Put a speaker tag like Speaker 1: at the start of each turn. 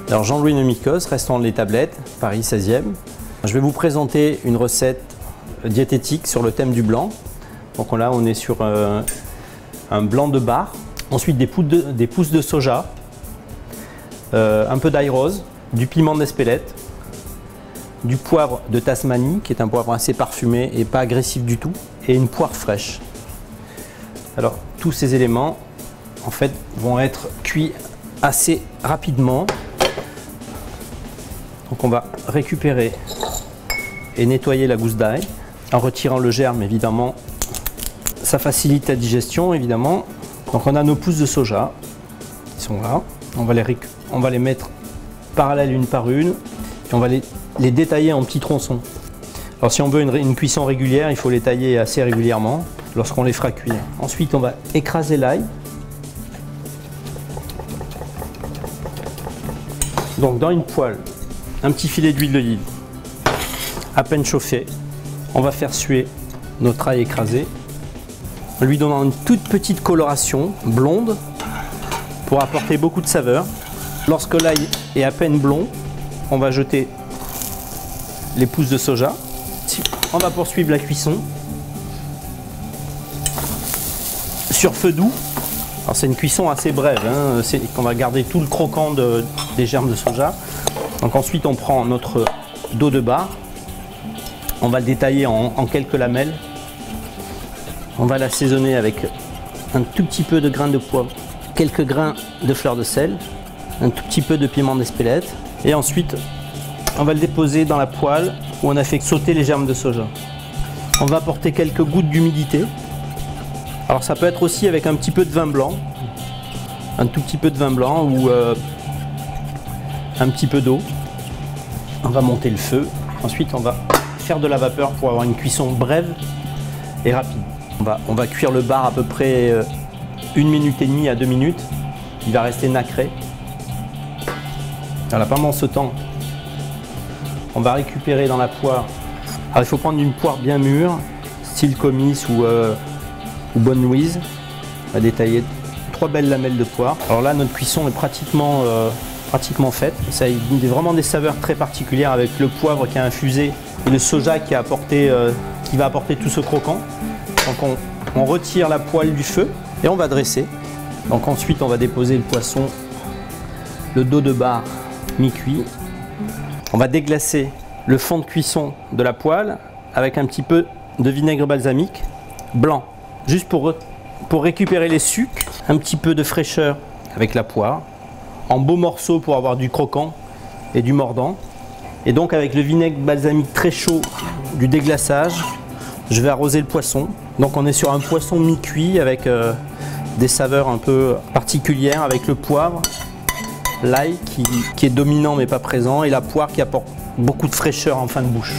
Speaker 1: Alors Jean-Louis Nomikos, restaurant Les Tablettes, Paris 16e. Je vais vous présenter une recette diététique sur le thème du blanc. Donc là on est sur un blanc de bar, ensuite des pousses de soja, un peu d'ail rose, du piment d'Espelette, du poivre de Tasmanie qui est un poivre assez parfumé et pas agressif du tout, et une poire fraîche. Alors tous ces éléments en fait vont être cuits assez rapidement. Donc on va récupérer et nettoyer la gousse d'ail en retirant le germe évidemment. Ça facilite la digestion évidemment. Donc on a nos pousses de soja qui sont là. On va les mettre parallèles une par une et on va les détailler en petits tronçons. Alors si on veut une cuisson régulière, il faut les tailler assez régulièrement lorsqu'on les fera cuire. Ensuite on va écraser l'ail. Donc dans une poêle, un petit filet d'huile d'olive à peine chauffé. On va faire suer notre ail écrasé en lui donnant une toute petite coloration blonde pour apporter beaucoup de saveur. Lorsque l'ail est à peine blond, on va jeter les pousses de soja. On va poursuivre la cuisson sur feu doux. Alors c'est une cuisson assez brève, hein. On va garder tout le croquant des germes de soja. Donc ensuite on prend notre dos de bar, on va le détailler en quelques lamelles, on va l'assaisonner avec un tout petit peu de grains de poivre, quelques grains de fleur de sel, un tout petit peu de piment d'Espelette et ensuite on va le déposer dans la poêle où on a fait sauter les germes de soja. On va apporter quelques gouttes d'humidité, alors ça peut être aussi avec un petit peu de vin blanc, un tout petit peu de vin blanc ou un petit peu d'eau. On va monter le feu. Ensuite, on va faire de la vapeur pour avoir une cuisson brève et rapide. On va cuire le bar à peu près 1 minute et demie à 2 minutes. Il va rester nacré. Voilà, pendant ce temps, on va récupérer dans la poire. Alors, il faut prendre une poire bien mûre, style Comice ou Bonne Louise. On va détailler 3 belles lamelles de poire. Alors là, notre cuisson est pratiquement faite. Ça a vraiment des saveurs très particulières avec le poivre qui a infusé et le soja qui va apporter tout ce croquant. Donc on retire la poêle du feu et on va dresser. Donc ensuite on va déposer le poisson, le dos de bar mi-cuit. On va déglacer le fond de cuisson de la poêle avec un petit peu de vinaigre balsamique blanc, juste pour récupérer les sucs, un petit peu de fraîcheur avec la poire, en beaux morceaux pour avoir du croquant et du mordant. Et donc avec le vinaigre balsamique très chaud du déglaçage, je vais arroser le poisson. Donc on est sur un poisson mi-cuit avec des saveurs un peu particulières avec le poivre, l'ail qui est dominant mais pas présent et la poire qui apporte beaucoup de fraîcheur en fin de bouche.